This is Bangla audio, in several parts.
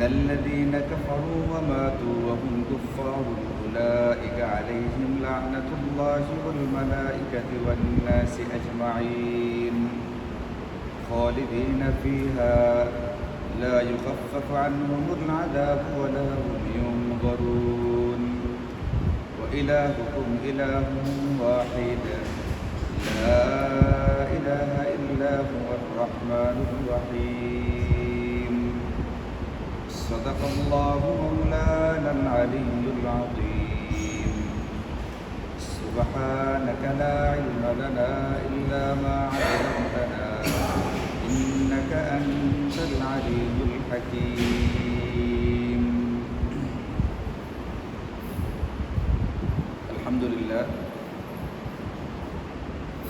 الذين كفروا وماتوا وهم كفار أولئك عليهم لعنة الله والملائكة والناس أجمعين خالدين فيها لا يخفف عنهم العذاب ولا هم ينظرون وإلهكم إله واحد لا إله إلا هو الرحمن الرحيم صدق الله مولانا العلي العظيم سبحانك لا علم لنا إلا ما علمتنا إنك أنت العليم الحكيم الحمد لله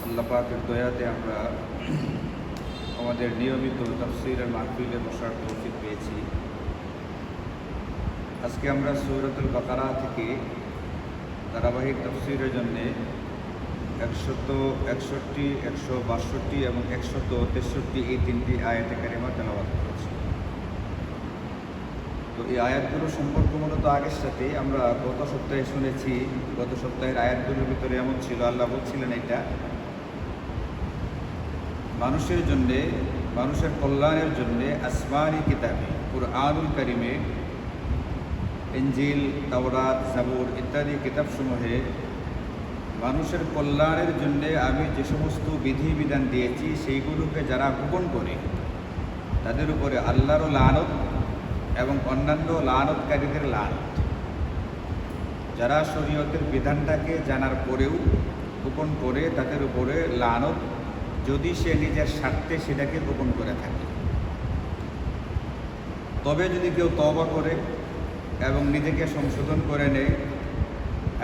আল্লাহ পাকের দয়াতে আমরা আমাদের নিয়মিত তাফসীরের মাহফিলে বসার তৌফিক পেয়েছি। আজকে আমরা সূরাতুল বাকারা থেকে ধারাবাহিক তাফসীরের জন্য 161, 162 এবং 163 এই তিনটি আয়াতে কারিমা তেলাওয়াত করেছি। তো এই আয়াতগুলো সম্পর্ক মূলত আগের সাথে আমরা গত সপ্তাহে শুনেছি। গত সপ্তাহের আয়াতগুলোর ভিতরে এমন ছিল, আল্লাহ বলছিলেন এটা মানুষের জন্যে, মানুষের কল্যাণের জন্যে আসমানি কিতাবে কুরআনুল কারিমে, ইনজিল, তাওরাত, জাবুর ইত্যাদি কিতাবসমূহে মানুষের কল্যাণের জন্যে আমি যে সমস্ত বিধিবিধান দিয়েছি সেইগুলোকে যারা গোপন করে তাদের উপরে আল্লাহরও লানত এবং অন্যান্য লানতকারীদের লানত। যারা শরীয়তের বিধানটাকে জানার পরেও গোপন করে তাদের উপরে লানত, যদি সে নিজের স্বার্থে সেটাকে গোপন করে থাকে। তবে যদি কেউ তওবা করে এবং নিজেকে সংশোধন করে নেয়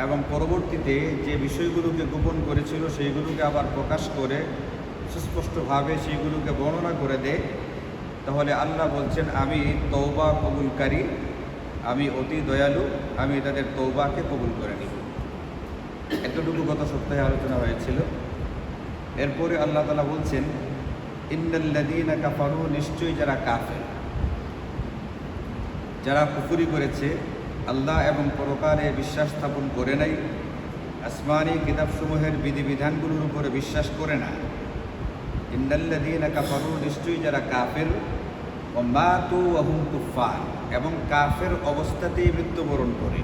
এবং পরবর্তীতে যে বিষয়গুলোকে গোপন করেছিল সেইগুলোকে আবার প্রকাশ করে সুস্পষ্টভাবে সেইগুলোকে বর্ণনা করে দেয়, তাহলে আল্লাহ বলছেন আমি তওবা কবুলকারী, আমি অতি দয়ালু, আমি তাদের তওবাকে কবুল করে নিব। এতটুকু গত সপ্তাহে আলোচনা হয়েছিল। এরপরে আল্লাহ তাআলা বলছেন ইন্নাল্লাযীনা কাফারু, নিশ্চয়ই যারা কাফের, যারা কুফরি করেছে, আল্লাহ এবং পরকালে বিশ্বাস স্থাপন করে নাই, আসমানি কিতাবসমূহের বিধিবিধানগুলোর উপরে বিশ্বাস করে না। ইন্নাল্লাযীনা কাফারু, নিশ্চয়ই যারা কাফের, ওয়া মাতু ওয়া হুম কুফফার, এবং কাফের অবস্থাতেই মৃত্যুবরণ করে।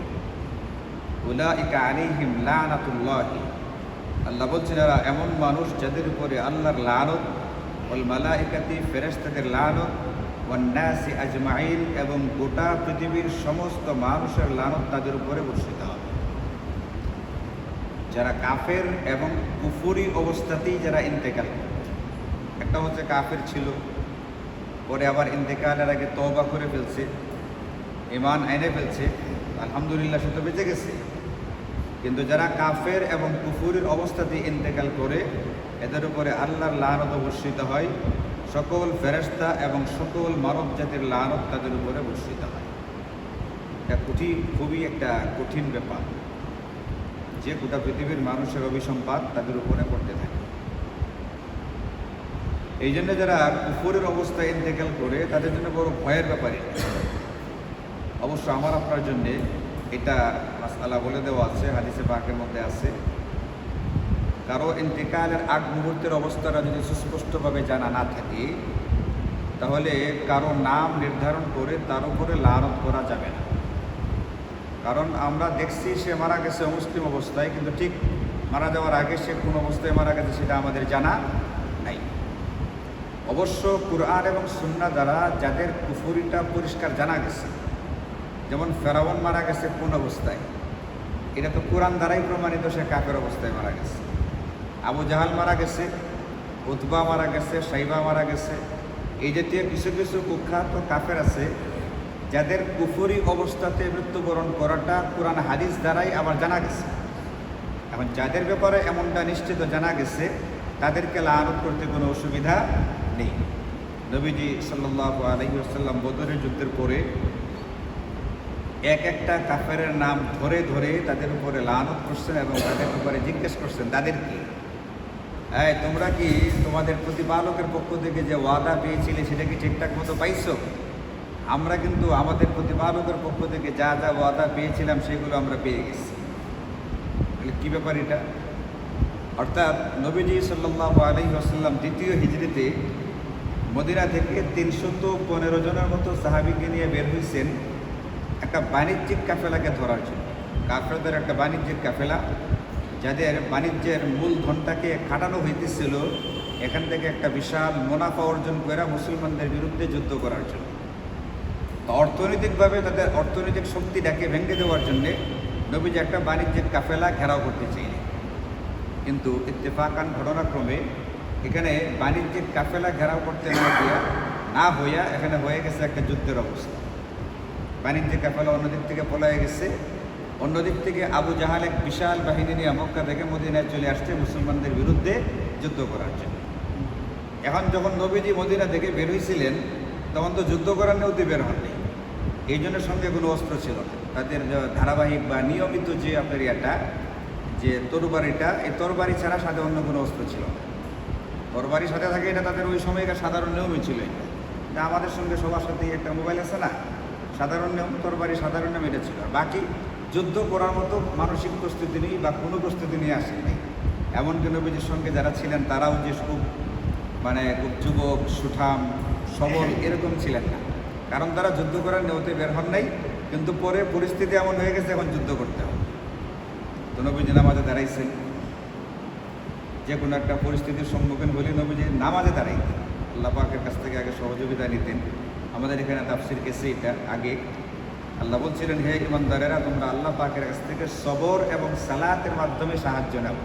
উলাইকা আলাইহিম লানাতুল্লাহি, আল্লাহ বলছেন এরা এমন মানুষ যাদের উপরে আল্লাহর লানত, ওয়াল মালাইকাতি, ফেরেশতাদের লানত, ওয়ান নাসি আজমাইন, এবং গোটা পৃথিবীর সমস্ত মানুষের লানত তাদের উপরে বর্ষিত হবে। যারা কাফের এবং কুফরি অবস্থাতেই যারা ইন্তেকাল করে, একটা হচ্ছে কাফের ছিল, পরে আবার ইন্তেকালের আগে তওবা করে ফেলছে, ঈমান এনে ফেলছে, আলহামদুলিল্লাহ সে তো বেঁচে গেছে। কিন্তু যারা কাফের এবং কুফুরির অবস্থাতে ইন্তেকাল করে এদের উপরে আল্লাহর লানত বর্ষিত হয়, সকল ফেরেশতা এবং সকল মানব জাতির লানত তাদের উপরে বর্ষিত হয়। এটা খুবই একটা কঠিন ব্যাপার যে গোটা পৃথিবীর মানুষের অভিসম্পাদ তাদের উপরে পড়তে থাকে। এই জন্য যারা কুফুরের অবস্থায় ইন্তেকাল করে তাদের জন্য বড় ভয়ের ব্যাপারে। অবশ্য আমার আপনার জন্যে এটা মাসআলা বলে দেওয়া আছে, হাদিসে পাকের মধ্যে আছে। কারো ইন্তেকালের আগ মুহূর্তের অবস্থাটা যদি সুস্পষ্টভাবে জানা না থাকে, তাহলে কারো নাম নির্ধারণ করে তার উপরে লানত করা যাবে না। কারণ আমরা দেখছি সে মারা গেছে অমুসলিম অবস্থায়, কিন্তু ঠিক মারা যাওয়ার আগে সে কোন অবস্থায় মারা গেছে সেটা আমাদের জানা নাই। অবশ্য কুরআন এবং সুন্নাহ দ্বারা যাদের কুফরিটা পরিষ্কার জানা গেছে, যেমন ফেরাউন মারা গেছে কোন অবস্থায়, এটা তো কোরআন দ্বারাই প্রমাণিত সে কাফের অবস্থায় মারা গেছে। আবু জাহাল মারা গেছে, উতবা মারা গেছে, সাইবা মারা গেছে, এই জাতীয় কিছু কিছু কুখ্যাত কাফের আছে যাদের কুফরি অবস্থাতে মৃত্যুবরণ করাটা কোরআন হাদিস দ্বারাই আবার জানা গেছে। এখন যাদের ব্যাপারে এমনটা নিশ্চিত জানা গেছে তাদেরকে লানত করতে কোনো অসুবিধা নেই। নবীজি সাল্লাল্লাহু আলাইহি ওয়াসাল্লাম বদরের যুদ্ধের পরে একটা কাফেরের নাম ধরে ধরে তাদের উপরে লানত করছেন এবং তাদের উপরে জিজ্ঞেস করছেন তাদের কি, তোমরা কি তোমাদের প্রতিপালকের পক্ষ থেকে যে ওয়াদা পেয়েছিলে সেটা কি ঠিকঠাক মতো পাইছো? আমরা কিন্তু আমাদের প্রতিপালকের পক্ষ থেকে যা যা ওয়াদা পেয়েছিলাম সেগুলো আমরা পেয়ে গেছি। তাহলে কী ব্যাপার এটা? অর্থাৎ নবীজি সাল্লাল্লাহু আলাইহি ওয়াসাল্লাম দ্বিতীয় হিজরিতে মদিনা থেকে 315 জনের মতো সাহাবীকে নিয়ে বের হয়েছেন একটা বাণিজ্যিক কাফেলাকে ধরার জন্য। কাফেরদের একটা বাণিজ্যিক কাফেলা, যাদের বাণিজ্যের মূলধনটাকে খাটানো হইতেছিল এখান থেকে একটা বিশাল মুনাফা অর্জন করে মুসলমানদের বিরুদ্ধে যুদ্ধ করার জন্য। তো অর্থনৈতিকভাবে তাদের অর্থনৈতিক শক্তিটাকে ভেঙে দেওয়ার জন্যে নবীজি একটা বাণিজ্যিক কাফেলা ঘেরাও করতে চাইলেন। কিন্তু ইত্তেফাকান ঘটনাক্রমে এখানে বাণিজ্যিক কাফেলা ঘেরাও করতে না হইয়া এখানে হয়ে গেছে একটা যুদ্ধের অবস্থা। বাণিজ্যিক কাফেলা অন্যদিক থেকে পলায়ে গেছে, অন্যদিক থেকে আবু জাহাল এক বিশাল বাহিনী নিয়ে মক্কা থেকে মদিনায় চলে আসছে মুসলমানদের বিরুদ্ধে যুদ্ধ করার জন্য। এখন যখন নবীজি মদিনা থেকে বের হয়েছিলেন তখন তো যুদ্ধ করার নিয়েও বের হননি, এই জন্য সঙ্গে কোনো অস্ত্র ছিল না। তাদের ধারাবাহিক বা নিয়মিত যে আপনার যে তরবারিটা, এই তরবারি ছাড়া সাথে অন্য কোনো অস্ত্র ছিল না। তরবারি সাথে থাকে এটা তাদের ওই সময়কার সাধারণ নিয়মই ছিল। এটা আমাদের সঙ্গে সবার সাথেই একটা মোবাইল আছে না, সাধারণ নিয়ম, তরবারি সাধারণ নিয়ম এটা ছিল। আর বাকি যুদ্ধ করার মতো মানসিক প্রস্তুতি নেই বা কোনো প্রস্তুতি নিয়ে আসেন নাই। এমনকি নবীজির সঙ্গে যারা ছিলেন তারাও যে খুব খুব যুবক, সুঠাম, সবল এরকম ছিলেন না, কারণ তারা যুদ্ধ করার নিয়তে বের হন নাই। কিন্তু পরে পরিস্থিতি এমন হয়ে গেছে এখন যুদ্ধ করতে হবে। তো নবীজি নামাজে দাঁড়াইছেন, যে কোনো একটা পরিস্থিতির সম্মুখীন হলে নবীজি নামাজে দাঁড়াইতেন, আল্লাহ পাকের কাছ থেকে আগে সহযোগিতা নিতেন। আমাদের এখানে তাফসির কেসে এটা আগে আল্লাহ বলছিলেন, হে ইমানদারেরা, তোমরা আল্লাহ পাকের কাছ থেকে সবর এবং সালাতের মাধ্যমে সাহায্য নাও।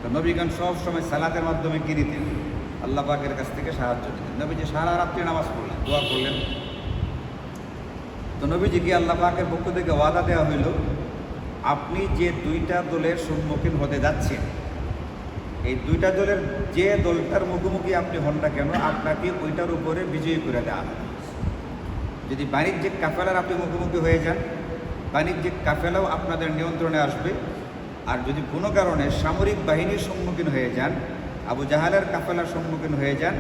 তো নবীগণ সব সময় সালাতের মাধ্যমে কি নিতেন? আল্লাহ পাকের কাছ থেকে সাহায্য নিতেন। নবীজি সারা রাত্রি নামাজ পড়লেন, দোয়া করলেন। তো নবীজিকে আল্লাহ পাকের পক্ষ থেকে ওয়াদা দেওয়া হইল, আপনি যে দুইটা দলের সম্মুখীন হতে যাচ্ছেন, এই দুইটা দলের যে দলটার মুখোমুখি আপনি হন না কেন, আপনাকে ওইটার উপরে বিজয়ী করে দেওয়া হবে। যদি বাণিজ্যিক কাফেলার আপনি মুখোমুখি হয়ে যান, বাণিজ্যিক কাফেলাও আপনাদের নিয়ন্ত্রণে আসবে। আর যদি কোনো কারণে সামরিক বাহিনীর সম্মুখীন হয়ে যান, আবু জাহালের কাফেলার সম্মুখীন হয়ে যান,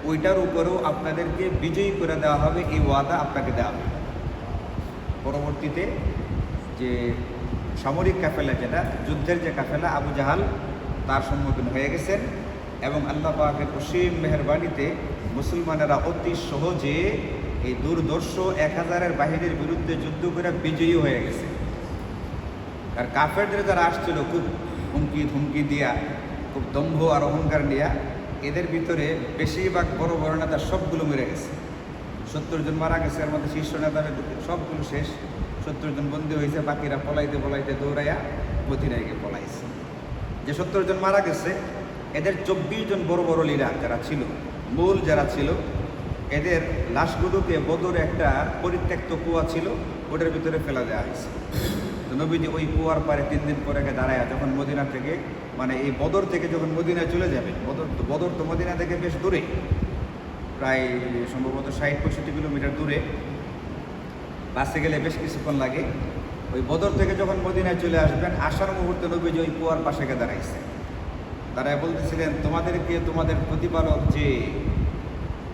ওইটার উপরেও আপনাদেরকে বিজয়ী করে দেওয়া হবে, এই ওয়াদা আপনাকে দেওয়া হবে। পরবর্তীতে যে সামরিক কাফেলা, যেটা যুদ্ধের যে কাফেলা, আবু জাহাল তার সম্মুখীন হয়ে গেছেন এবং আল্লাহ পাকের অসীম মেহেরবানিতে মুসলমানেরা অতি সহজে এই দুর্দর্শ 1000-এর বাহিনীর বিরুদ্ধে যুদ্ধ করে বিজয়ী হয়ে গেছে। আর কাফেরদের যারা আসছিল খুব হুমকি দিয়া, খুব দম্ভ আর অহংকার নিয়া, এদের ভিতরে বেশিরভাগ বড় বড় নেতা সবগুলো মরে গেছে। 70 জন মারা গেছে, এর মধ্যে শীর্ষ নেতা সবগুলো শেষ। 70 জন বন্দী হয়েছে, বাকিরা পলাইতে দৌড়াইয়া মদিনায় গিয়ে পলাইছে। যে 70 জন মারা গেছে, এদের 24 জন বড় বড় লিডার যারা ছিল, মূল যারা ছিল, এদের লাশগুলোকে বদরে একটা পরিত্যক্ত কুয়া ছিল, ওটার ভিতরে ফেলা দেওয়া হয়েছে। তো নবীজি ওই কুয়ার পারে 3 দিন পরে দাঁড়ায়, যখন মদিনা থেকে এই বদর থেকে যখন মদিনায় চলে যাবেন, বদর তো মদিনা থেকে বেশ দূরে, প্রায় সম্ভবত 60-65 কিলোমিটার দূরে, বাসে গেলে বেশ কিছুক্ষণ লাগে। ওই বদর থেকে যখন মদিনায় চলে আসবেন, আসার মুহূর্তে নবীজি ওই কুয়ার পাশে দাঁড়াইছে। তারাই বলতেছিলেন, তোমাদেরকে তোমাদের প্রতিপালক যে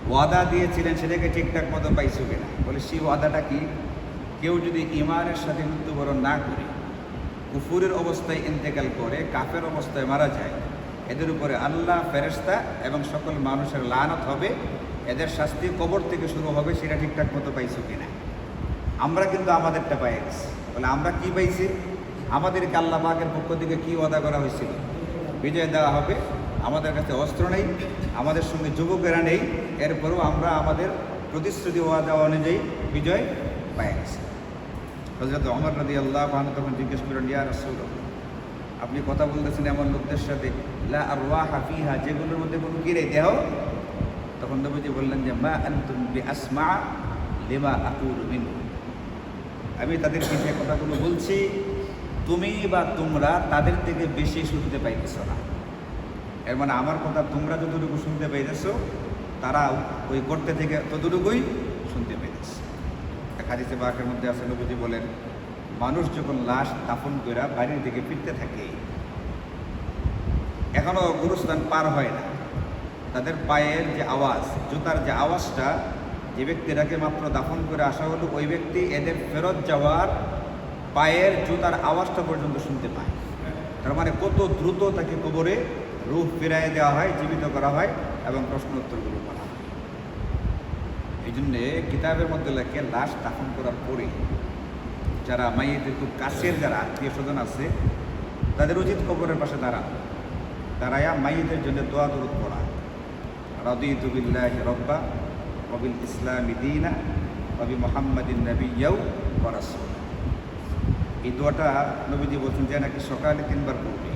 ওয়াদা দিয়েছিলেন সেটাকে ঠিকঠাক মতো পাইছো কিনা? বলে, সেই ওয়াদাটা কি? কেউ যদি ঈমানের সাথে মৃত্যুবরণ না করে, কুফুরের অবস্থায় ইন্তেকাল করে, কাফের অবস্থায় মারা যায়, এদের উপরে আল্লাহ, ফেরেশতা এবং সকল মানুষের লানত হবে, এদের শাস্তি কবর থেকে শুরু হবে। সেটা ঠিকঠাক মতো পাইছো কিনা? আমরা কিন্তু আমাদেরটা পাই গেছি। বলে, আমরা কি পাইছি? আমাদেরকে আল্লাহ পাকের পক্ষ থেকে কি ওয়াদা করা হয়েছিল? বিজয় দেওয়া হবে। আমাদের কাছে অস্ত্র নেই, আমাদের সঙ্গে যুবকেরা নেই, এরপরেও আমরা আমাদের প্রতিশ্রুতি ওয়াদা অনুযায়ী বিজয় পাই গেছি। হযরত ওমর রাদিয়াল্লাহু আনহু তখন জিজ্ঞেস করলেন, ইয়া রাসূলুল্লাহ, আপনি কথা বলতেছেন এমন লোকদের সাথে, লা আরওয়াহা ফিহা, যেগুলোর মধ্যে কোনো কি নেই, দেহ? তখন নবীজি বললেন যে, মা আনতুম বিআসমা লিমা আকুলু মিনহু, আমি তাদের যে কথাগুলো বলছি, তুমি বা তোমরা তাদের থেকে বেশি শুনতে পাইতেছ না। এর মানে আমার কথা তোমরা যতটুকু শুনতে পাইতেছ, তারাও ওই করতে থেকে ততটুকুই শুনতে পাইতেছে। হাদিসে পাকের মধ্যে আছে, নবীজি বলেন, মানুষ যখন লাশ দাফন করে বাড়ির দিকে ফিরতে থাকে, এখনো গুরুস্থান পার হয় না, তাদের পায়ের যে আওয়াজ, জুতার যে আওয়াজটা যে ব্যক্তিটাকে মাত্র দাফন করে আসা হলো ওই ব্যক্তি এদের ফেরত যাওয়ার পায়ের জুতার আওয়াজটা পর্যন্ত শুনতে পায়। তার মানে কত দ্রুত তাকে কবরে রূহ ফিরাইয়ে দেওয়া হয়, জীবিত করা হয় এবং প্রশ্ন উত্তরগুলো করা হয়। এই জন্যে কিতাবের মধ্যে লেখে লাশ দাফন করার পরে যারা মাইয়েদের খুব কাছের যারা আত্মীয় স্বজন আছে তাদের উচিত কবরের পাশে দাঁড়ায়া মাইয়েদের জন্য দোয়া দরুদ পড়া। রাদিতু বিল্লাহি রাব্বা ওয়া বিল ইসলামি দীনা ওয়া বি মুহাম্মাদিন নাবিয়্যাও ওয়া রাসূলা। এই দোয়াটা নবীজি বলছেন যে নাকি সকালে 3 বার পড়বে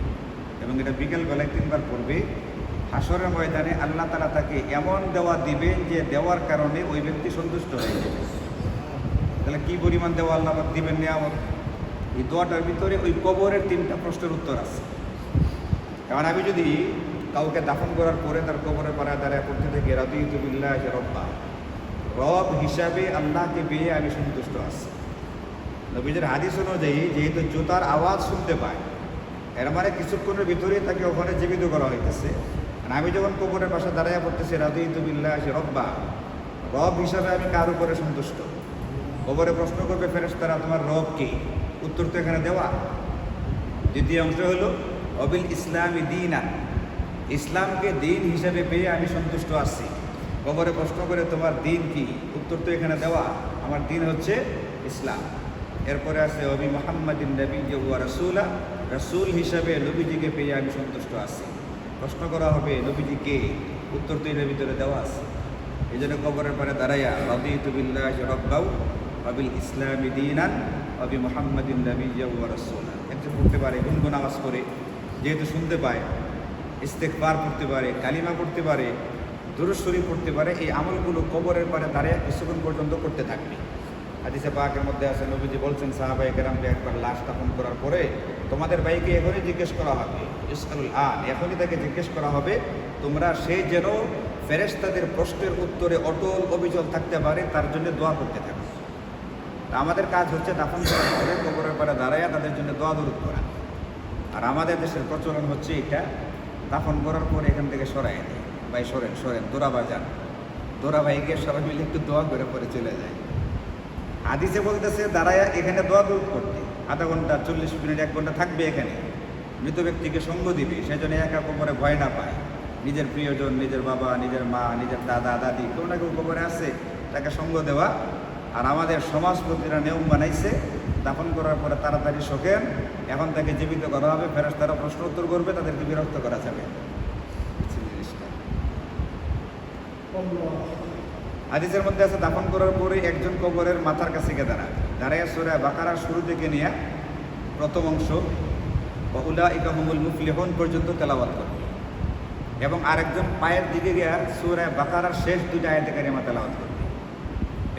এবং এটা বিকেলবেলায় 3 বার পড়বে। হাসরের ময়দানে আল্লাহ তাআলা তাকে এমন দেওয়া দিবেন যে দেওয়ার কারণে ওই ব্যক্তি সন্তুষ্ট হয়ে যাবে। তাহলে কি পরিমাণ দেওয়া আল্লাহ দিবেন নিয়ামত? এই দোয়াটার ভিতরে ওই কবরের 3টা প্রশ্নের উত্তর আছে। কারণ আমি যদি কাউকে দাফন করার পরে তার কবরের পাড়ায় দাঁড়ায় পড়তে থাকি রাদিতু বিল্লাহি রাব্বা, রব হিসাবে আল্লাহকে পেয়ে আমি সন্তুষ্ট আছি। নবীজির হাদিস অনুযায়ী যেহেতু জুতার আওয়াজ শুনতে পায়, এর মানে কিছুক্ষণের ভিতরেই তাকে ওখানে জীবিত করা হইতেছে। আর আমি যখন কবরের পাশে দাঁড়াইয়া পড়তেছি রাদিতু বিল্লাহি রাব্বা, রব হিসাবে আমি কার উপরে সন্তুষ্ট? কবরে প্রশ্ন করবে ফেরেশতারা, তোমার রব কে? উত্তর তো এখানে দেওয়া। দ্বিতীয় অংশ হলো অবিল ইসলামি দীনা, ইসলামকে দিন হিসাবে পেয়ে আমি সন্তুষ্ট আছি। কবরে প্রশ্ন করে তোমার দিন কি? উত্তর তো এখানে দেওয়া, আমার দিন হচ্ছে ইসলাম। এরপরে আছে অবি মুহাম্মাদিন নাবিয়্যা ওয়া রাসূলা, রাসূল হিসাবে নবীজিকে পেয়ে আমি সন্তুষ্ট আছি। প্রশ্ন করা হবে নবীজি কে? উত্তর তো এর ভিতরে দেওয়া আছে। এই জন্য কবরের পরে দাঁড়াইয়া রাদিতু বিল্লাহি রাব্বাও ওয়া বিল ইসলামি দীনান ওয়া বি মুহাম্মাদিন নাবিয়্যা ওয়া রাসূলা। একটু পড়তে পারে, গুনগুন আওয়াজ করে, যেহেতু শুনতে পায়, ইস্তেগফার পড়তে পারে, কালিমা পড়তে পারে, দুরূদ শরীফ পড়তে পারে। এই আমলগুলো কবরের পারে দাঁড়িয়ে কিছুক্ষণ পর্যন্ত করতে থাকবে। হাদিসে পাকের মধ্যে আছে নবীজি বলছেন সাহাবায়ে কেরামকে একবার লাশ দাফন করার পরে তোমাদের ভাইকে এখনই জিজ্ঞেস করা হবে, ইসআলুল আন, এখনই তাকে জিজ্ঞেস করা হবে, তোমরা সে যেন ফেরেশতাদের প্রশ্নের উত্তরে অটল অবিচল থাকতে পারে তার জন্য দোয়া করতে থাকবে। তা আমাদের কাজ হচ্ছে দাফন করার পরে কবরের পারে দাঁড়াইয়া তাদের জন্য দোয়া দরুদ করা। আর আমাদের দেশের প্রচলন হচ্ছে এটা, দাফন করার পরে এখান থেকে সরাই দেয়, ভাই সরেন দোরাবা যান, দোরা ভাইকে সবাই মিলে একটু দোয়া করে পরে চলে যায়। হাদিসে বলতেছে দাঁড়ায় এখানে দোয়া দরুদ করতে, আধা ঘন্টা 40 মিনিট 1 ঘন্টা থাকবে এখানে, মৃত ব্যক্তিকে সঙ্গ দিবে, সেজন্য একা কবরে ভয় না পায়। নিজের প্রিয়জন, নিজের বাবা, নিজের মা, নিজের দাদা দাদি কেউ না কেউ কবরে আছে, তাকে সঙ্গ দেওয়া। আর আমাদের সমাজপতিরা নিয়ম বানাইছে দাফন করার পরে তাড়াতাড়ি শোকেন, এখন তাকে জীবিত করা হবে, ফেরেশতারা প্রশ্ন উত্তর করবে, তাদেরকে বিরক্ত করা যাবে। হাদিসের মধ্যে আছে দাফন করার পরে একজন কবরের মাথার কাছে গিয়ে দাঁড়ায় সূরা বাকারার শুরু থেকে নিয়ে প্রথম অংশ ওয়া উলাইকা হুমুল মুফলিহুন পর্যন্ত তেলাওয়াত করবে এবং আরেকজন পায়ের দিকে গিয়ে সূরা বাকারার শেষ 2টা আয়াতে কারিমা তেলাওয়াত করবে।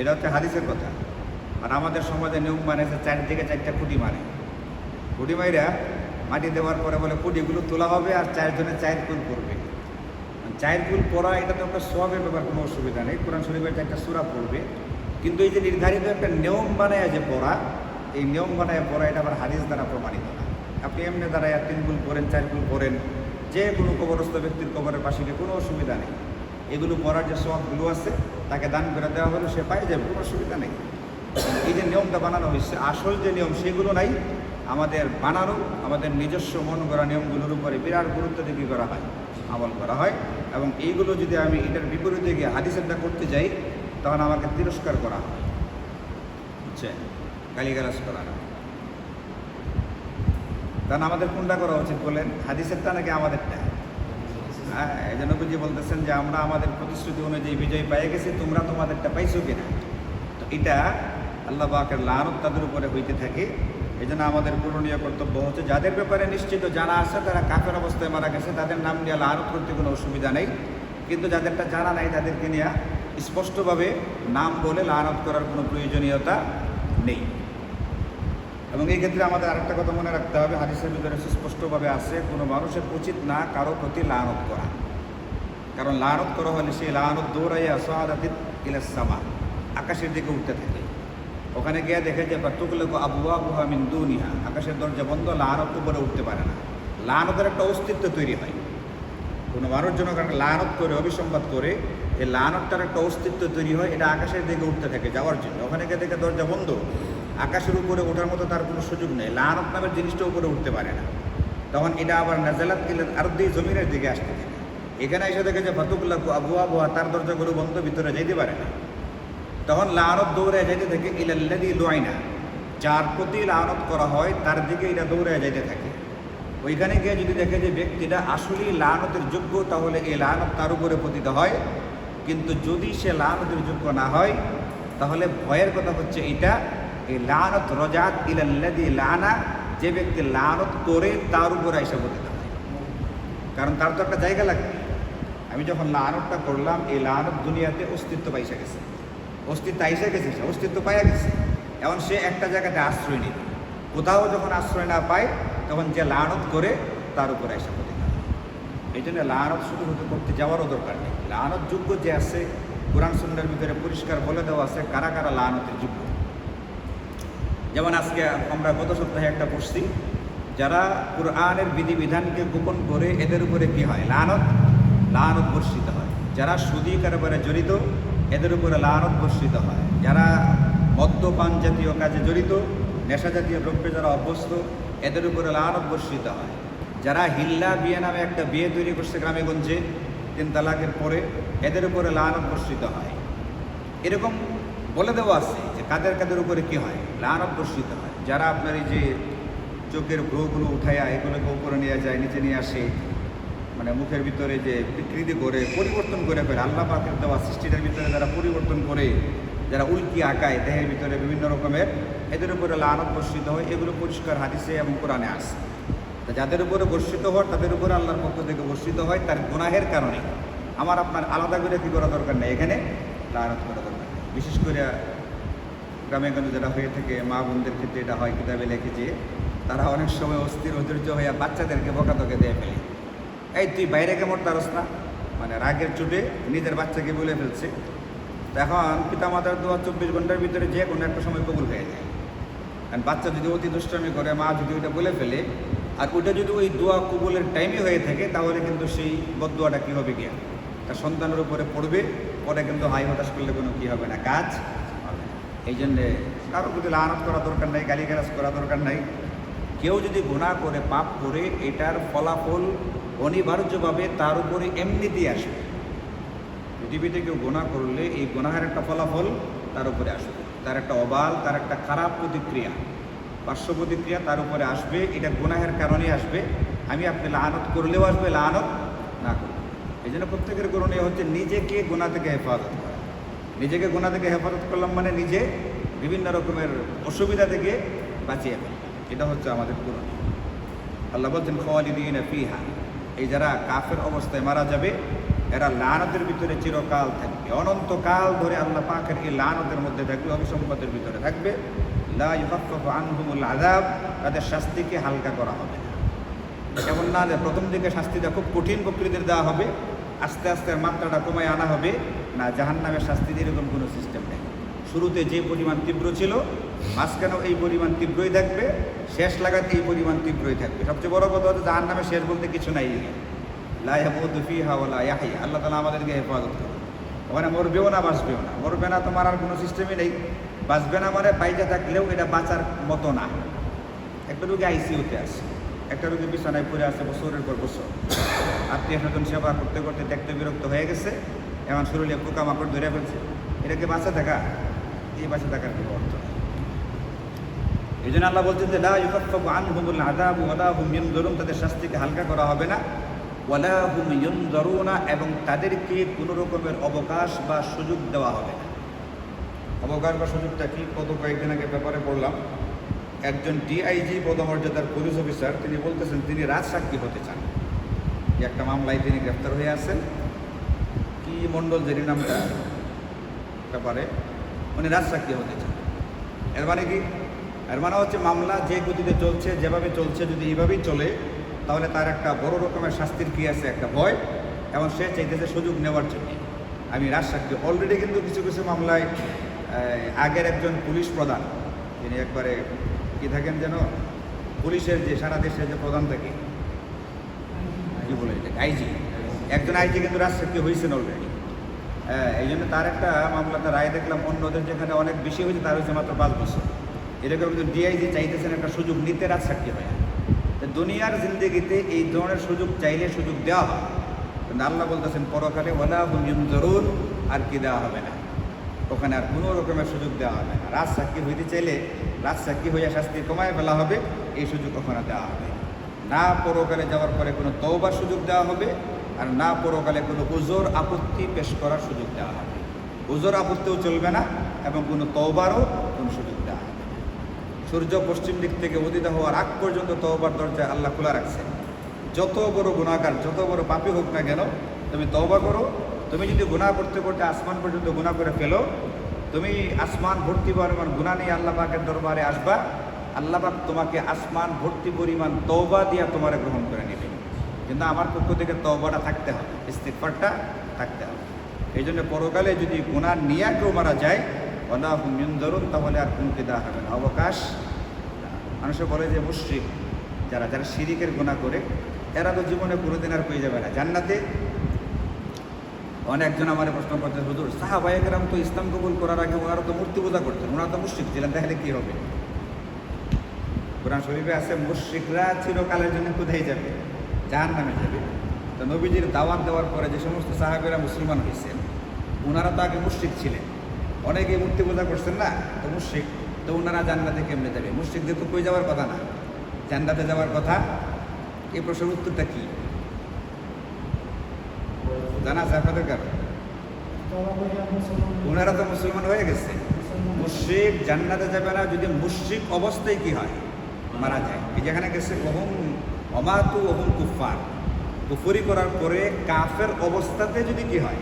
এটা হচ্ছে হাদিসের কথা। আর আমাদের সমাজে নিয়ম বানিয়েছে 4 দিকে 4টা খুঁটি মারে, খুঁটি মাইরা মাটি দেওয়ার পরে বলে খুঁটিগুলো তোলা হবে আর 4 জনে 4 কুল পড়বে। 4 কুল পড়া এটা তো একটা সওয়াবের ব্যাপার, কোনো অসুবিধা নেই, কোরআন শরীফের 4টা সূরা পড়বে। কিন্তু এই যে নির্ধারিত একটা নিয়ম বানায় যে পড়া, এই নিয়ম বানায় পড়া এটা আবার হাদিস দ্বারা প্রমাণিত না। আপনি এমনি দাঁড়ায় 3 কুল পড়েন, 4 কুল পড়েন, যে কোনো কবরস্থ ব্যক্তির কবরের পাশে গিয়ে কোনো অসুবিধা নেই। এগুলো পড়ার যে সওয়াবগুলো আছে তাকে দান করে দেওয়া হলে সে পাই যাবে, কোনো অসুবিধা নেই। এই যে নিয়মটা বানানো হয়েছে, আসল যে নিয়ম সেগুলো নাই, আমাদের বানানো আমাদের নিজস্ব মন গড়া নিয়মগুলোর উপরে বিরাট গুরুত্ব দিয়ে কী করা হয়, আমল করা হয়। এবং এইগুলো যদি আমি এটার বিপরীতে গিয়ে হাদিসেরটা করতে যাই তখন আমাকে তিরস্কার করা হয়, বুঝছেন, গালিগালাজ করা হয়। কারণ আমাদের কোনটা করা উচিত বলেন, হাদিসেরটা নাকি আমাদেরটা? হ্যাঁ, এই জন্য বুঝি বলতেছেন যে আমরা আমাদের প্রতিশ্রুতি অনুযায়ী বিজয় পেয়ে গেছি, তোমরা তোমাদেরটা পাইছো কিনা। তো এটা আল্লাহ পাকের লানত তাদের উপরে হইতে থাকে। এই জন্য আমাদের করণীয় কর্তব্য হচ্ছে যাদের ব্যাপারে নিশ্চিত জানা আছে তারা কাফের অবস্থায় মারা গেছে, তাদের নাম নিয়ে লানত করতে কোনো অসুবিধা নেই। কিন্তু যাদেরটা জানা নাই তাদেরকে নিয়ে স্পষ্টভাবে নাম বলে লানত করার কোনো প্রয়োজনীয়তা নেই। এবং এই ক্ষেত্রে আমাদের আরেকটা কথা মনে রাখতে হবে, হাদিসের ভিতরে স্পষ্টভাবে আছে কোনো মানুষের উচিত না কারো প্রতি লানত করা। কারণ লানত করা হলে সেই লানত দৌড়াইয়া সাআদাতিত ইলাস সামা, আকাশের দিকে উঠতে থাকে। ওখানে গিয়ে দেখে যে ফাতুগলাকু আবওয়াবুহা মিন দুনিহা, আকাশের দরজা বন্ধ, লানত উপরে উঠতে পারে না। লানতের একটা অস্তিত্ব তৈরি হয়। কোনো মানুষ যেন লানত করে অভিসম্পাদ করে এই লানতটার একটা অস্তিত্ব তৈরি হয়, এটা আকাশের দিকে উঠতে থাকে যাওয়ার জন্য। ওখানে গিয়ে দেখে দরজা বন্ধ, আকাশের উপরে ওঠার মতো তার কোনো সুযোগ নেই, লানত নামের জিনিসটা উপরে উঠতে পারে না। তখন এটা আবার নাজালাত ইলাল আরদি, জমিনের দিকে আসতে থাকে। এখানে এসে দেখে যে ফাতুকুল্লাহু আবওয়াবুহা, তার দরজাগুলো বন্ধ, ভিতরে যাইতে পারে না। তখন লানত দৌড়ে যাইতে থাকে ইলাল্লাযী লুইনা, যার প্রতি লানত করা হয় তার দিকে এটা দৌড়ে যাইতে থাকে। ওইখানে গিয়ে যদি দেখে যে ব্যক্তিটা আসলেই লানতের যোগ্য, তাহলে এই লানত তার উপরে পতিত হয়। কিন্তু যদি সে লানতের যোগ্য না হয়, তাহলে ভয়ের কথা হচ্ছে এটা, এই লানত রজাত ইলাল্লাযী লানা, যে ব্যক্তি লানত করে তার উপরে আইসা পতিত হয়। কারণ তার তো একটা জায়গা লাগবে। আমি যখন লানতটা করলাম, এই লানত দুনিয়াতে অস্তিত্ব পাইসা গেছে, অস্তিত্ব আইসা গেছে, অস্তিত্ব পাইয়া গেছে। এখন সে একটা জায়গাতে আশ্রয় নেবে, কোথাও যখন আশ্রয় না পায়, তখন যে লানত করে তার উপরে আইসা পতিত হয়। এই জন্য লানত শুধু করতে যাওয়ারও দরকার নেই। লানত যোগ্য যে আছে, কোরআন সুন্নাহর ভিতরে পরিষ্কার বলে দেওয়া আছে কারা কারা লানতের যোগ্য। যেমন আজকে আমরা গত সপ্তাহে একটা পড়ছি, যারা কোরআনের বিধিবিধানকে গোপন করে এদের উপরে কি হয়, লানত বর্ষিত হয়। যারা সুদী কারবারে জড়িত, এদের উপরে লানত বর্ষিত হয়। যারা মদ্যপান জাতীয় কাজে জড়িত, নেশা জাতীয় দ্রব্যে যারা অভ্যস্ত, এদের উপরে লানত বর্ষিত হয়। যারা হিল্লা বিয়ে নামে একটা বিয়ে তৈরি করছে গ্রামে গঞ্জে 3 তালাকের পরে, এদের উপরে লানত বর্ষিত হয়। এরকম বলে দেওয়া আছে যে কাদের কাদের উপরে কি হয়, লানত বর্ষিত হয়। যারা আপনার এই যে চোখের ভ্রুগুলো উঠাইয়া এগুলোকে উপরে নিয়ে যায়, নিচে নিয়ে আসে, মানে মুখের ভিতরে যে বিকৃতি করে পরিবর্তন করে ফেলে, আল্লাহ পাকের দেওয়া সৃষ্টিটার ভিতরে যারা পরিবর্তন করে, যারা উল্কি আঁকায় দেহের ভিতরে বিভিন্ন রকমের, এদের উপরে লানত বর্ষিত হয়। এগুলো পরিষ্কার হাদিসে এবং কোরআনে আসে। যাদের উপরে বর্ষিত হয় তাদের উপরে আল্লাহর পক্ষ থেকে বর্ষিত হয় তার গুনাহের কারণে। আমার আপনার আলাদা করে কী করা দরকার নেই, এখানে লানত করা দরকার নেই। বিশেষ করে গ্রামে গঞ্জে যেটা হয়ে থাকে, মা বোনদের ক্ষেত্রে এটা হয়, কিতাবে লিখেছে, তারা অনেক সময় অস্থির অধৈর্য হয়ে বাচ্চাদেরকে বকাতকে দিয়ে ফেলে, এই তুই বাইরে কেমন তারস না, মানে রাগের চোটে নিজের বাচ্চাকে বলে ফেলছে। এখন পিতামাতার দোয়া 24 ঘন্টার ভিতরে যে কোনো একটা সময় কবুল হয়ে যায়। কারণ বাচ্চা যদি অতি দুষ্টামি করে, মা যদি ওইটা বলে ফেলে, আর ওইটা যদি ওই দোয়া কবুলের টাইমে হয়ে থাকে, তাহলে কিন্তু সেই বদদোয়াটা কী হবে, গিয়া তার সন্তানের উপরে পড়বে, পরে কিন্তু হাই হতাশ করলে কোনো কী হবে না, কাজ হবে না। এই জন্যে কারোর প্রতি লানত করা দরকার নাই, গালিগালাজ করা দরকার নাই। কেউ যদি গুনাহ করে, পাপ করে, এটার ফলাফল অনিবার্যভাবে তার উপরে এমনিতেই আসবে। পৃথিবীতে কেউ গুনাহ করলে এই গুনাহের একটা ফলাফল তার উপরে আসবে, তার একটা অবাল, তার একটা খারাপ প্রতিক্রিয়া, পার্শ্ব প্রতিক্রিয়া তার উপরে আসবে। এটা গুনাহের কারণে আসবে। আমি আপনি লানত করলেও আসবে, লানত না করলে। এই জন্য প্রত্যেকের করণীয় হচ্ছে নিজেকে গুনাহ থেকে হেফাজত করা। নিজেকে গুনাহ থেকে হেফাজত করলাম মানে নিজে বিভিন্ন রকমের অসুবিধা থেকে বাঁচিয়ে ফেললাম, এটা হচ্ছে আমাদের করণীয়। আল্লাহ বলছেন খালিদিনা ফিহা, এই যারা কাফের অবস্থায় মারা যাবে, এরা লানতের ভিতরে চিরকাল থাকবে, অনন্তকাল ধরে আল্লাহ পাকের এই লানতের মধ্যে থাকবে, অভিসম্পদের ভিতরে থাকবে। লা ইউখাফফাফু আনহুমুল আযাব, তাদের শাস্তিকে হালকা করা হবে না। এমন না যে প্রথম দিকে শাস্তিটা খুব কঠিন প্রকৃতির দেওয়া হবে, আস্তে আস্তে মাত্রাটা কমায় আনা হবে, না, জাহান্নামের শাস্তির এরকম কোনো সিস্টেম নেই। শুরুতে যে পরিমাণ তীব্র ছিল, মাঝখানেও এই পরিমাণ তীব্রই থাকবে, শেষ লাগাতে এই পরিমাণ তীব্রই থাকবে। সবচেয়ে বড় কথা হচ্ছে জাহান্নামের শেষ বলতে কিছু নাই, লা ইয়ামুতু ফিহা ওয়া লা ইয়াহইয়া। আল্লাহ তাআলা আমাদেরকে হেফাজত করুন। ওখানে মরবেও না, বাঁচবেও না। মরবে না তো মারার কোনো সিস্টেমই নেই, বাঁচবে না মানে বাইরে থাকলেও এটা বাঁচার মতো না। একটা রোগী আইসিইউতে আছে, একটা রোগী বিছানায় পড়ে আছে বছরের পর বছর, আত্মীয় স্বজন সেবা করতে করতে দেখতে বিরক্ত হয়ে গেছে, এমন শরীরে পোকামাকড় ধরে ফেলছে, এটাকে বাঁচা থাকা, এই বাঁচা থাকার কোনো অর্থ নেই। এই জন্য আল্লাহ বলছেন যে লা ইউখাফফাফু আনহুমুল আযাবু ওয়া লা হুম ইউনযারুন, তাদের শাস্তিকে হালকা করা হবে না। ওয়া লা হুম ইউনযারুনা, এবং তাদেরকে কোনো রকমের অবকাশ বা সুযোগ দেওয়া হবে না। অবকাশ বা সুযোগটা কি? গত কয়েকদিন আগে ব্যাপারে পড়লাম, একজন ডিআইজি পদমর্যাদার পুলিশ অফিসার, তিনি বলতেছেন তিনি রাজসাক্ষী হতে চান। একটা মামলায় তিনি গ্রেফতার হয়ে আছেন, কি মণ্ডল যেটি নামটা ব্যাপারে, উনি রাজসাক্ষী হতে চান। এর মানে কি? এর মানে হচ্ছে মামলা যে গতিতে চলছে, যেভাবে চলছে, যদি এইভাবেই চলে, তাহলে তার একটা বড় রকমের শাস্তির কি আছে, একটা ভয়, এবং সে চাইতেছে সুযোগ নেওয়ার জন্য। আমি রাজসাক্ষী অলরেডি কিন্তু কিছু কিছু মামলায় আগের একজন পুলিশ প্রধান, তিনি একবারে কি থাকেন যেন, পুলিশের যে সারা দেশের যে প্রধান থাকে, কি বলে, আইজি, একজন আইজি কিন্তু রাজসাক্ষী হয়েছেন অলরেডি। এই জন্য তার একটা মামলাতে রায় দেখলাম, অন্যদের যেখানে অনেক বেশি হয়েছে তার হয়েছে মাত্র 5 বছর। এরকম কিন্তু ডিআইজি চাইতেছেন একটা সুযোগ নিতে, রাত সাক্ষী হয়। তো দুনিয়ার জিন্দেগিতে এই ধরনের সুযোগ চাইলে সুযোগ দেওয়া হয়, কিন্তু আল্লাহ বলতেছেন পরকালে ওয়ালা হুম ইউনজারুন, আর কি দেওয়া হবে না, ওখানে আর কোনো রকমের সুযোগ দেওয়া হবে না। রাত সাক্ষী হইতে চাইলে রাত সাক্ষী হইয়া শাস্তি কমায় ফেলা হবে, এই সুযোগ ওখানে দেওয়া হবে না। পরকালে যাওয়ার পরে কোনো তওবার সুযোগ দেওয়া হবে, আর না পরকালে কোনো উজর আপত্তি পেশ করার সুযোগ দেওয়া হবে। উজর আপত্তিও চলবে না এবং কোনো তওবারও কোনো সুযোগ দেওয়া হবে না। সূর্য পশ্চিম দিক থেকে উদিত হওয়ার আগ পর্যন্ত তওবার দরজা আল্লাহ খোলা রাখছেন। যত বড় গুনাহগার, যত বড় পাপী হোক না কেন, তুমি তওবা করো। তুমি যদি গুনাহ করতে করতে আসমান পর্যন্ত গুনাহ করে ফেলো, তুমি আসমান ভর্তি পরিমাণ গুনাহ নিয়ে আল্লাহ পাকের দরবারে আসবা, আল্লাহ পাক তোমাকে আসমান ভর্তি পরিমাণ তওবা দিয়া তোমারে গ্রহণ করে নেবে। কিন্তু আমার পক্ষ থেকে তওবাটা থাকতে হবে, ইস্তিগফারটা থাকতে হবে। এই জন্য পরকালে যদি গুনাহ নিয়ে কেউ মারা যায়, ওয়ালা হুম ইউনজারুন, তাহলে আর কোনো দেওয়া হবে না, অবকাশ। মানুষে বলে যে মুশরিক যারা যারা শিরিকের গুনাহ করে, এরা তো জীবনে কোনোদিন আর পেয়ে যাবে না জান্নাতে। অনেকজন আমার প্রশ্ন করতেন, হুজুর সাহাবায়ে কেরাম তো ইসলাম কবুল করার আগে ওনারা তো মূর্তি পূজা করতেন, ওনারা তো মুশরিক ছিলেন, তাহলে কী হবে? কোরআন শরীফে আছে মুশরিকরা চিরকালের জন্য কোথায় যাবে? জাহান্নামে যাবে। তো নবীজির দাওয়াত দেওয়ার পরে যে সমস্ত সাহাবেরা মুসলমান হয়েছেন, ওনারা তো আগে মুশরিক ছিলেন, অনেকেই মূর্তি পূজা করছেন না, তো মুশরিক, তো ওনারা জান্নাতে কেমনে যাবে? মুশরিকদের তো কই যাওয়ার কথা না, জান্নাতে যাওয়ার কথা। এই প্রশ্নের উত্তরটা কি জানা আছে আপনাদের? কারণ ওনারা তো মুসলমান হয়ে গেছে। মুশরিক জান্নাতে যাবে না যদি মুশরিক অবস্থায় কি হয়? মারা যায়। এই যেখানে গেছে ওহুম অমাতু ওহুম কুফার, কুফরি করার পরে কাফের অবস্থাতে যদি কি হয়?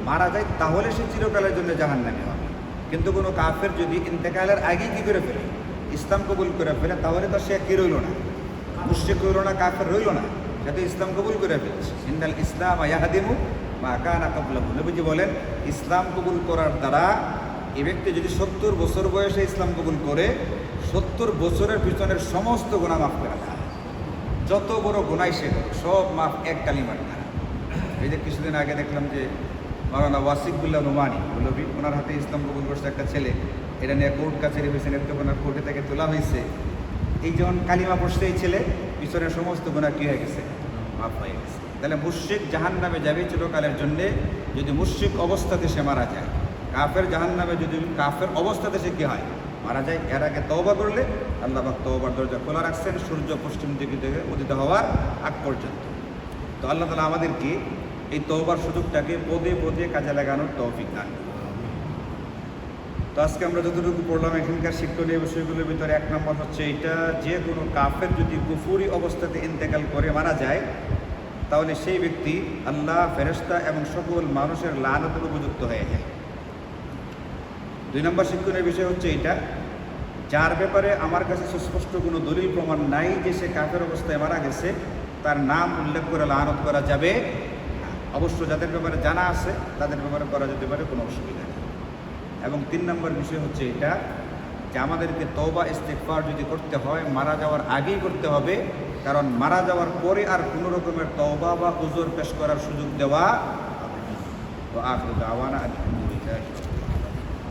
মারা যায়, তাহলে সে চিরকালের জন্য জাহান্নামী হবে। কিন্তু কোনো কাফের যদি ইন্তেকালের আগেই কী করে ফেলে? ইসলাম কবুল করে ফেলে, তাহলে তো সে কী রইল না? মুশরিক রইল না, কাফের রইল না, সে তো ইসলাম কবুল করে ফেলেছে। ইন্নাল ইসলাম ইয়াহদিমু মা কানা ক্বাবলাহু। নবীজি বলেন ইসলাম কবুল করার দ্বারা এ ব্যক্তি যদি 70 বছর বয়সে ইসলাম কবুল করে, 70 বছরের পিছনের সমস্ত গুনাহ মাফ করে দেয়। যত বড় গুনাহ সে সব মাফ এক কালিমার দ্বারা। এই যে কিছুদিন আগে দেখলাম যে মাওলানা ওয়াসিকুল্লাহ নোমানি মৌলভী, ওনার হাতে ইসলাম কবুল করছে একটা ছেলে, এটা নিয়ে কোর্ট কাছারি হয়েছে, নেত্রকোনার কোর্টে থেকে তোলা হয়েছে। এই যখন কালিমা পড়ছে এই ছেলে, পিছনের সমস্ত গুনাহ কী হয়ে গেছে? মাফ হয়ে গেছে। তাহলে মুশরিক জাহান্নামে যাবে চিরকালের জন্যে যদি মুশরিক অবস্থাতে সে মারা যায়। কাফের জাহান্নামে যদি কাফের অবস্থাতে সে কী হয়? মারা যায়। এর আগে তওবা করলে আল্লাহ পাক তওবার দরজা খোলা রাখছেন সূর্য পশ্চিম দিকে থেকে উদিত হওয়ার আগ পর্যন্ত। তো আল্লাহ তাআলা আমাদেরকে এই তওবার সুযোগটাকে পদে পদে কাজে লাগানোর তৌফিক দান করুন। তো আজকে আমরা যতটুকু পড়লাম এখানকার শিক্ষণীয় বিষয়গুলোর ভিতরে 1 নম্বর হচ্ছে এটা, যে কোনো কাফের যদি কুফরি অবস্থাতে ইন্তেকাল করে মারা যায়, তাহলে সেই ব্যক্তি আল্লাহ, ফেরেশতা এবং সকল মানুষের লানতের উপযুক্ত হয়ে যায়। 2 নম্বর শিক্ষণীয় বিষয় হচ্ছে এটা, যার ব্যাপারে আমার কাছে সুস্পষ্ট কোনো দলিল প্রমাণ নাই যে সে কাফের অবস্থায় মারা গেছে, তার নাম উল্লেখ করে লানত করা যাবে না। অবশ্য যাদের ব্যাপারে জানা আছে তাদের ব্যাপারে করা যেতে পারে, কোনো অসুবিধা নেই। এবং 3 নম্বর বিষয় হচ্ছে এটা যে আমাদেরকে তওবা ইস্তিগফার যদি করতে হয় মারা যাওয়ার আগেই করতে হবে, কারণ মারা যাওয়ার পরে আর কোনো রকমের তওবা বা উযর পেশ করার সুযোগ দেওয়া হবে না। তো আখির দাওয়ানা